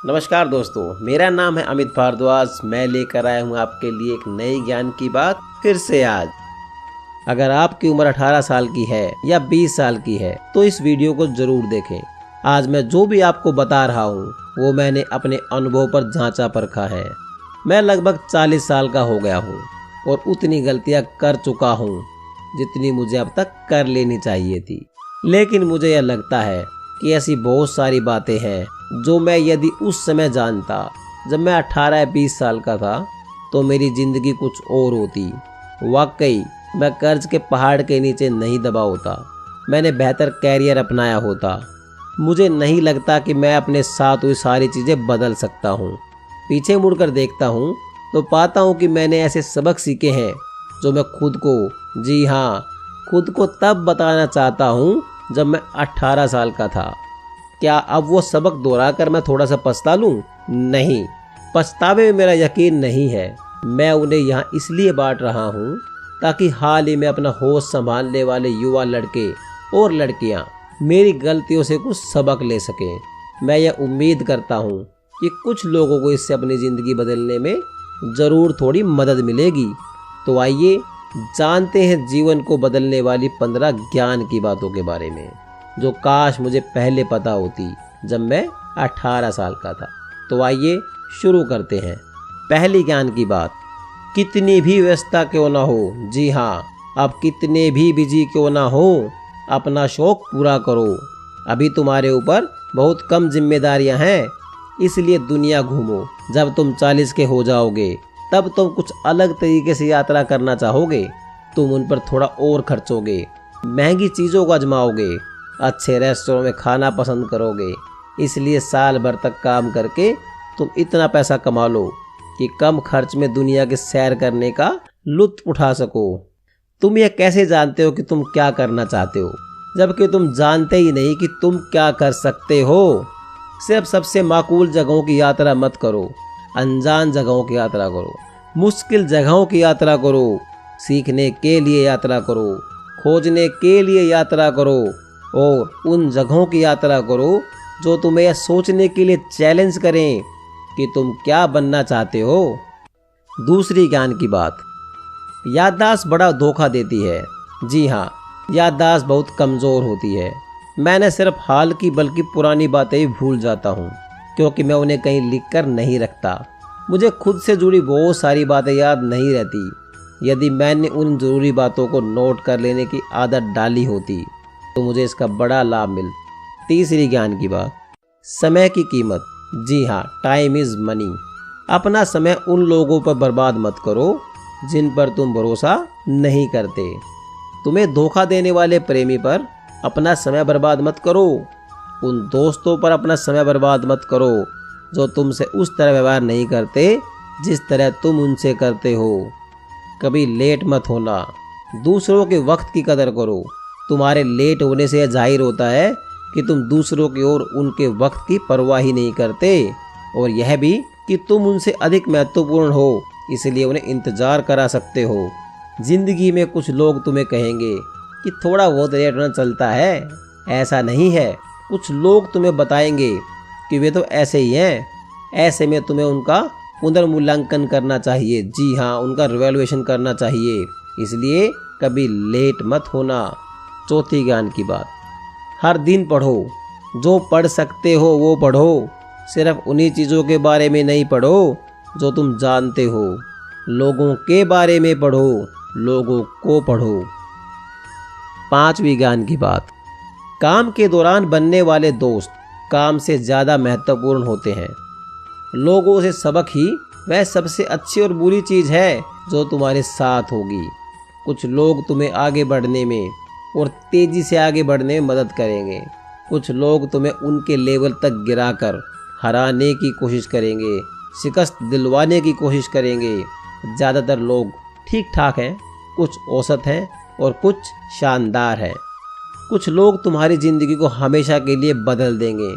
नमस्कार दोस्तों, मेरा नाम है अमित भारद्वाज। मैं लेकर आया हूँ आपके लिए एक नई ज्ञान की बात फिर से आज। अगर आपकी उम्र 18 साल की है या 20 साल की है तो इस वीडियो को जरूर देखें। आज मैं जो भी आपको बता रहा हूँ वो मैंने अपने अनुभव पर जांचा परखा है। मैं लगभग 40 साल का हो गया हूँ और उतनी गलतियाँ कर चुका हूँ जितनी मुझे अब तक कर लेनी चाहिए थी। लेकिन मुझे यह लगता है कि ऐसी बहुत सारी बातें हैं जो मैं यदि उस समय जानता, जब मैं 18 या 20 साल का था, तो मेरी जिंदगी कुछ और होती। वाकई मैं कर्ज के पहाड़ के नीचे नहीं दबा होता, मैंने बेहतर कैरियर अपनाया होता। मुझे नहीं लगता कि मैं अपने साथ हुई सारी चीज़ें बदल सकता हूँ। पीछे मुड़कर देखता हूँ तो पाता हूँ कि मैंने ऐसे सबक सीखे हैं जो मैं खुद को, जी हाँ, खुद को तब बताना चाहता हूँ जब मैं 18 साल का था। क्या अब वो सबक दोहराकर मैं थोड़ा सा पछता लूं? नहीं, पछतावे में मेरा यकीन नहीं है। मैं उन्हें यहाँ इसलिए बांट रहा हूँ ताकि हाल ही में अपना होश संभालने वाले युवा लड़के और लड़कियाँ मेरी गलतियों से कुछ सबक ले सकें। मैं यह उम्मीद करता हूँ कि कुछ लोगों को इससे अपनी ज़िंदगी बदलने में ज़रूर थोड़ी मदद मिलेगी। तो आइए जानते हैं जीवन को बदलने वाली 15 ज्ञान की बातों के बारे में, जो काश मुझे पहले पता होती जब मैं 18 साल का था। तो आइए शुरू करते हैं। पहली ज्ञान की बात, कितनी भी व्यस्तता क्यों ना हो, जी हाँ, आप कितने भी बिजी क्यों ना हो, अपना शौक पूरा करो। अभी तुम्हारे ऊपर बहुत कम जिम्मेदारियां हैं, इसलिए दुनिया घूमो। जब तुम 40 के हो जाओगे तब तुम कुछ अलग तरीके से यात्रा करना चाहोगे। तुम उन पर थोड़ा और खर्चोगे, महंगी चीज़ों को आजमाओगे, अच्छे रेस्टोरेंट में खाना पसंद करोगे। इसलिए साल भर तक काम करके तुम इतना पैसा कमा लो कि कम खर्च में दुनिया के सैर करने का लुत्फ उठा सको। तुम यह कैसे जानते हो कि तुम क्या करना चाहते हो, जबकि तुम जानते ही नहीं कि तुम क्या कर सकते हो। सिर्फ सबसे माकूल जगहों की यात्रा मत करो, अनजान जगहों की यात्रा करो, मुश्किल जगहों की यात्रा करो, सीखने के लिए यात्रा करो, खोजने के लिए यात्रा करो और उन जगहों की यात्रा करो जो तुम्हें यह सोचने के लिए चैलेंज करें कि तुम क्या बनना चाहते हो। दूसरी ज्ञान की बात, याददाश्त बड़ा धोखा देती है। जी हाँ, याददाश्त बहुत कमज़ोर होती है। मैंने सिर्फ हाल की बल्कि पुरानी बातें ही भूल जाता हूँ, क्योंकि मैं उन्हें कहीं लिखकर नहीं रखता। मुझे खुद से जुड़ी बहुत सारी बातें याद नहीं रहती। यदि मैंने उन ज़रूरी बातों को नोट कर लेने की आदत डाली होती तो मुझे इसका बड़ा लाभ मिल। तीसरी ज्ञान की बात, समय की कीमत। जी हाँ, टाइम इज़ मनी। अपना समय उन लोगों पर बर्बाद मत करो जिन पर तुम भरोसा नहीं करते। तुम्हें धोखा देने वाले प्रेमी पर अपना समय बर्बाद मत करो। उन दोस्तों पर अपना समय बर्बाद मत करो जो तुमसे उस तरह व्यवहार नहीं करते जिस तरह तुम उनसे करते हो। कभी लेट मत होना, दूसरों के वक्त की कदर करो। तुम्हारे लेट होने से यह जाहिर होता है कि तुम दूसरों की ओर उनके वक्त की परवाह ही नहीं करते, और यह भी कि तुम उनसे अधिक महत्वपूर्ण हो, इसलिए उन्हें इंतज़ार करा सकते हो। जिंदगी में कुछ लोग तुम्हें कहेंगे कि थोड़ा बहुत लेट होना चलता है, ऐसा नहीं है। कुछ लोग तुम्हें बताएंगे कि वे तो ऐसे ही हैं। ऐसे में तुम्हें उनका पुनर्मूल्यांकन करना चाहिए। जी हाँ, उनका रिवैल्यूएशन करना चाहिए। इसलिए कभी लेट मत होना। चौथी ज्ञान की बात, हर दिन पढ़ो। जो पढ़ सकते हो वो पढ़ो। सिर्फ उन्हीं चीज़ों के बारे में नहीं पढ़ो जो तुम जानते हो। लोगों के बारे में पढ़ो, लोगों को पढ़ो। पांचवी ज्ञान की बात, काम के दौरान बनने वाले दोस्त काम से ज़्यादा महत्वपूर्ण होते हैं। लोगों से सबक ही वह सबसे अच्छी और बुरी चीज़ है जो तुम्हारे साथ होगी। कुछ लोग तुम्हें आगे बढ़ने में और तेज़ी से आगे बढ़ने में मदद करेंगे। कुछ लोग तुम्हें उनके लेवल तक गिराकर हराने की कोशिश करेंगे, शिकस्त दिलवाने की कोशिश करेंगे। ज़्यादातर लोग ठीक ठाक हैं, कुछ औसत हैं और कुछ शानदार हैं। कुछ लोग तुम्हारी ज़िंदगी को हमेशा के लिए बदल देंगे।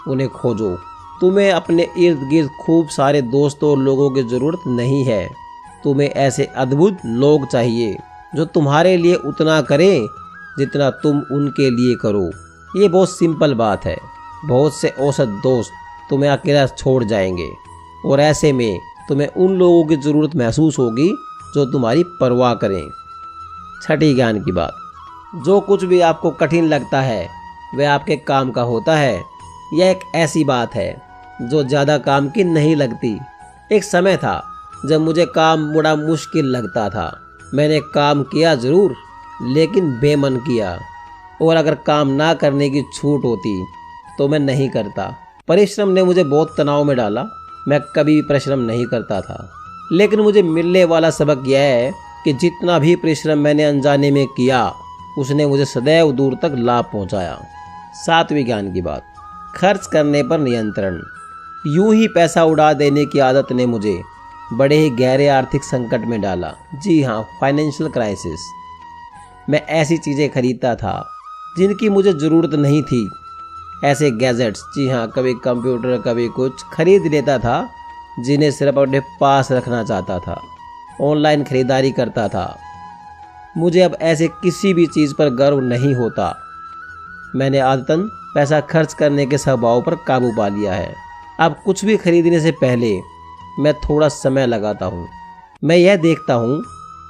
उन्हें खोजो। तुम्हें अपने इर्द गिर्द खूब सारे दोस्तों और लोगों की ज़रूरत नहीं है। तुम्हें ऐसे अद्भुत लोग चाहिए जो तुम्हारे लिए उतना करें जितना तुम उनके लिए करो। ये बहुत सिंपल बात है। बहुत से औसत दोस्त तुम्हें अकेला छोड़ जाएंगे और ऐसे में तुम्हें उन लोगों की ज़रूरत महसूस होगी जो तुम्हारी परवाह करें। छठी ज्ञान की बात, जो कुछ भी आपको कठिन लगता है वह आपके काम का होता है। यह एक ऐसी बात है जो ज़्यादा काम की नहीं लगती। एक समय था जब मुझे काम बड़ा मुश्किल लगता था। मैंने काम किया ज़रूर, लेकिन बेमन किया, और अगर काम ना करने की छूट होती तो मैं नहीं करता। परिश्रम ने मुझे बहुत तनाव में डाला। मैं कभी भी परिश्रम नहीं करता था, लेकिन मुझे मिलने वाला सबक यह है कि जितना भी परिश्रम मैंने अनजाने में किया उसने मुझे सदैव दूर तक लाभ पहुंचाया। सातवीं ज्ञान की बात, खर्च करने पर नियंत्रण। यूं ही पैसा उड़ा देने की आदत ने मुझे बड़े ही गहरे आर्थिक संकट में डाला। जी हाँ, फाइनेंशियल क्राइसिस। मैं ऐसी चीज़ें खरीदता था जिनकी मुझे ज़रूरत नहीं थी। ऐसे गैजेट्स, जी हाँ, कभी कंप्यूटर कभी कुछ खरीद लेता था जिन्हें सिर्फ अपने पास रखना चाहता था। ऑनलाइन खरीदारी करता था। मुझे अब ऐसे किसी भी चीज़ पर गर्व नहीं होता। मैंने आदतन पैसा खर्च करने के स्वभाव पर काबू पा लिया है। अब कुछ भी खरीदने से पहले मैं थोड़ा समय लगाता हूँ। मैं यह देखता हूँ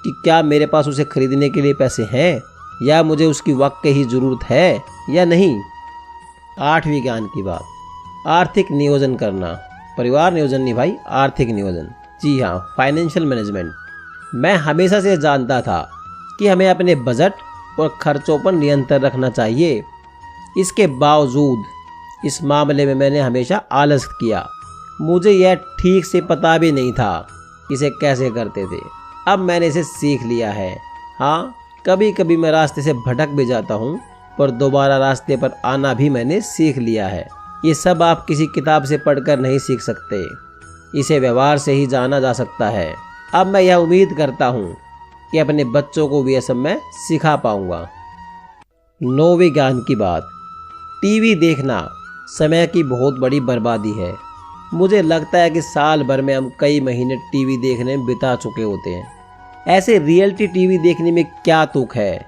कि क्या मेरे पास उसे खरीदने के लिए पैसे हैं या मुझे उसकी वाकई ही ज़रूरत है या नहीं। आठवीं ज्ञान की बात, आर्थिक नियोजन करना। परिवार नियोजन नहीं भाई, आर्थिक नियोजन। जी हाँ, फाइनेंशियल मैनेजमेंट। मैं हमेशा से जानता था कि हमें अपने बजट और खर्चों पर नियंत्रण रखना चाहिए। इसके बावजूद इस मामले में मैंने हमेशा आलस किया। मुझे यह ठीक से पता भी नहीं था इसे कैसे करते थे। अब मैंने इसे सीख लिया है। हाँ, कभी कभी मैं रास्ते से भटक भी जाता हूँ, पर दोबारा रास्ते पर आना भी मैंने सीख लिया है। ये सब आप किसी किताब से पढ़कर नहीं सीख सकते, इसे व्यवहार से ही जाना जा सकता है। अब मैं यह उम्मीद करता हूँ कि अपने बच्चों को भी यह सब मैं सिखा पाऊँगा। नौवीं ज्ञान की बात, टीवी देखना समय की बहुत बड़ी बर्बादी है। मुझे लगता है कि साल भर में हम कई महीने टीवी देखने में बिता चुके होते हैं। ऐसे रियलिटी टीवी देखने में क्या तुक है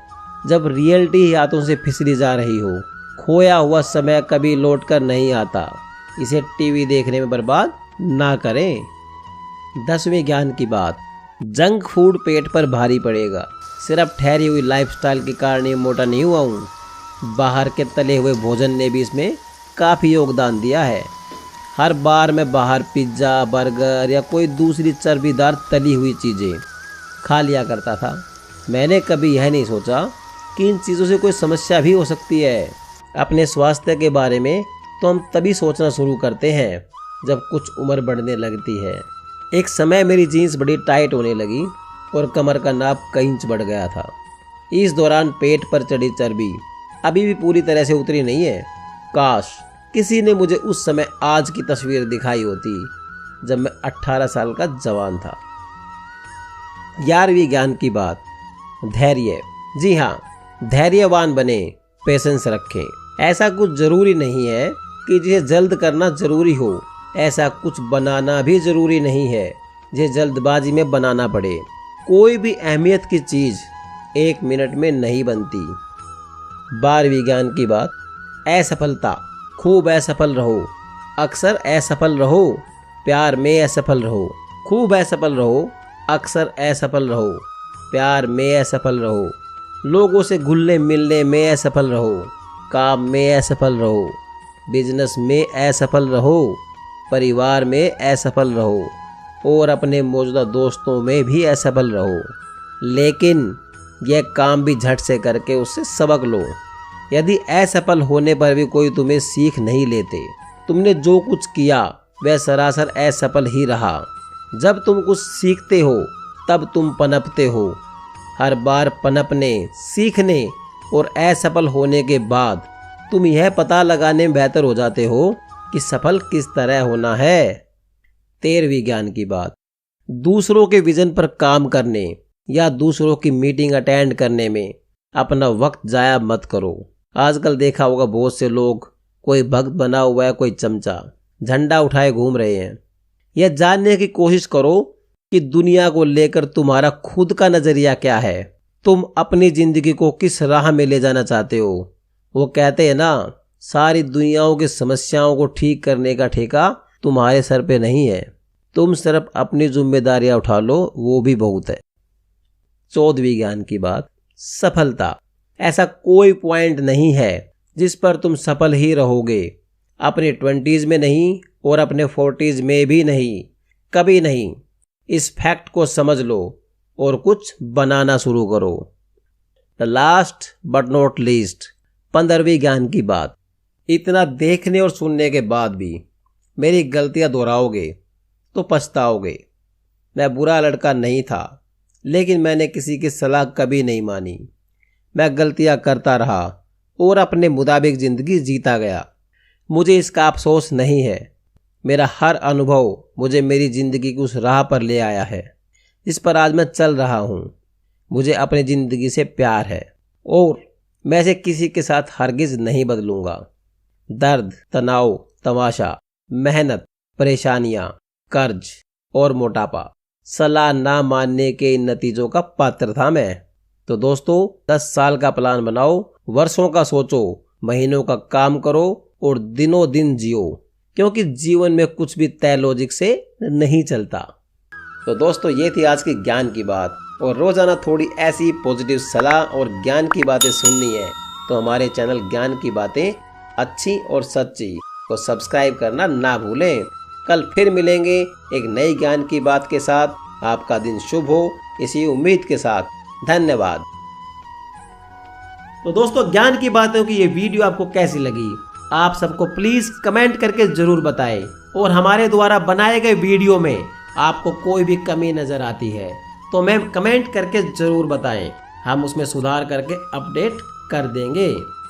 जब रियलिटी ही हाथों से फिसली जा रही हो। खोया हुआ समय कभी लौट कर नहीं आता। इसे टीवी देखने में बर्बाद ना करें। 10वें ज्ञान की बात, जंक फूड पेट पर भारी पड़ेगा। सिर्फ ठहरी हुई लाइफस्टाइल के कारण ही मोटा नहीं हुआ हूँ। बाहर के तले हुए भोजन ने भी इसमें काफ़ी योगदान दिया है। हर बार मैं बाहर पिज्ज़ा, बर्गर या कोई दूसरी चर्बीदार तली हुई चीज़ें खा लिया करता था। मैंने कभी यह नहीं सोचा कि इन चीज़ों से कोई समस्या भी हो सकती है। अपने स्वास्थ्य के बारे में तो हम तभी सोचना शुरू करते हैं जब कुछ उम्र बढ़ने लगती है। एक समय मेरी जीन्स बड़ी टाइट होने लगी और कमर का नाप कई इंच बढ़ गया था। इस दौरान पेट पर चढ़ी चर्बी अभी भी पूरी तरह से उतरी नहीं है। काश किसी ने मुझे उस समय आज की तस्वीर दिखाई होती जब मैं 18 साल का जवान था। 11वीं ज्ञान की बात, धैर्य। जी हाँ, धैर्यवान बने, पेशेंस रखें। ऐसा कुछ ज़रूरी नहीं है कि जिसे जल्द करना ज़रूरी हो। ऐसा कुछ बनाना भी ज़रूरी नहीं है जिसे जल्दबाजी में बनाना पड़े। कोई भी अहमियत की चीज़ 1 मिनट में नहीं बनती। 12वीं ज्ञान की बात, असफलता। खूब असफल रहो, अक्सर असफल रहो। प्यार में असफल रहो, खूब असफल रहो, अक्सर असफल रहो। प्यार में असफल रहो, लोगों से घुलने मिलने में असफल रहो। काम में असफल रहो, बिजनेस में असफल रहो, परिवार में असफल रहो और अपने मौजूदा दोस्तों में भी असफल रहो। लेकिन यह काम भी झट से करके उससे सबक लो। यदि असफल होने पर भी कोई तुम्हें सीख नहीं लेते, तुमने जो कुछ किया वह सरासर असफल ही रहा। जब तुम कुछ सीखते हो तब तुम पनपते हो। हर बार पनपने, सीखने और असफल होने के बाद तुम यह पता लगाने में बेहतर हो जाते हो कि सफल किस तरह होना है। 13वीं ज्ञान की बात, दूसरों के विजन पर काम करने या दूसरों की मीटिंग अटेंड करने में अपना वक्त जाया मत करो। आजकल देखा होगा बहुत से लोग, कोई भक्त बना हुआ है, कोई चमचा, झंडा उठाए घूम रहे हैं। यह जानने की कोशिश करो कि दुनिया को लेकर तुम्हारा खुद का नजरिया क्या है। तुम अपनी जिंदगी को किस राह में ले जाना चाहते हो। वो कहते हैं ना सारी दुनियाओं की समस्याओं को ठीक करने का ठेका तुम्हारे सर पे नहीं है। तुम सिर्फ अपनी जिम्मेदारियां उठा लो, वो भी बहुत है। 14वीं ज्ञान की बात, सफलता। ऐसा कोई पॉइंट नहीं है जिस पर तुम सफल ही रहोगे। अपने 20s में नहीं और अपने 40s में भी नहीं, कभी नहीं। इस फैक्ट को समझ लो और कुछ बनाना शुरू करो। The last but not least, 15वीं ज्ञान की बात। इतना देखने और सुनने के बाद भी मेरी गलतियां दोहराओगे तो पछताओगे। मैं बुरा लड़का नहीं था, लेकिन मैंने किसी की सलाह कभी नहीं मानी। मैं गलतियां करता रहा और अपने मुताबिक जिंदगी जीता गया। मुझे इसका अफसोस नहीं है। मेरा हर अनुभव मुझे मेरी जिंदगी की उस राह पर ले आया है जिस पर आज मैं चल रहा हूँ। मुझे अपनी जिंदगी से प्यार है और मैं इसे किसी के साथ हरगिज नहीं बदलूंगा। दर्द, तनाव, तमाशा, मेहनत, परेशानियां, कर्ज और मोटापा, सलाह ना मानने के इन नतीजों का पात्र था मैं। तो दोस्तों, 10 साल का प्लान बनाओ, वर्षों का सोचो, महीनों का काम करो और दिनों दिन जियो, क्योंकि जीवन में कुछ भी तय लॉजिक से नहीं चलता। तो दोस्तों, ये थी आज की ज्ञान की बात। और रोजाना थोड़ी ऐसी पॉजिटिव सलाह और ज्ञान की बातें सुननी है तो हमारे चैनल ज्ञान की बातें अच्छी और सच्ची को सब्सक्राइब करना ना भूलें। कल फिर मिलेंगे एक नई ज्ञान की बात के साथ। आपका दिन शुभ हो, इसी उम्मीद के साथ। धन्यवाद। तो दोस्तों, ज्ञान की बातों की ये वीडियो आपको कैसी लगी, आप सबको प्लीज कमेंट करके जरूर बताएं। और हमारे द्वारा बनाए गए वीडियो में आपको कोई भी कमी नजर आती है तो मैम कमेंट करके जरूर बताएं। हम उसमें सुधार करके अपडेट कर देंगे।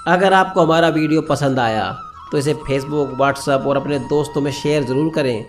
अगर आपको हमारा वीडियो पसंद आया तो इसे फेसबुक, व्हाट्सएप और अपने दोस्तों में शेयर जरूर करें।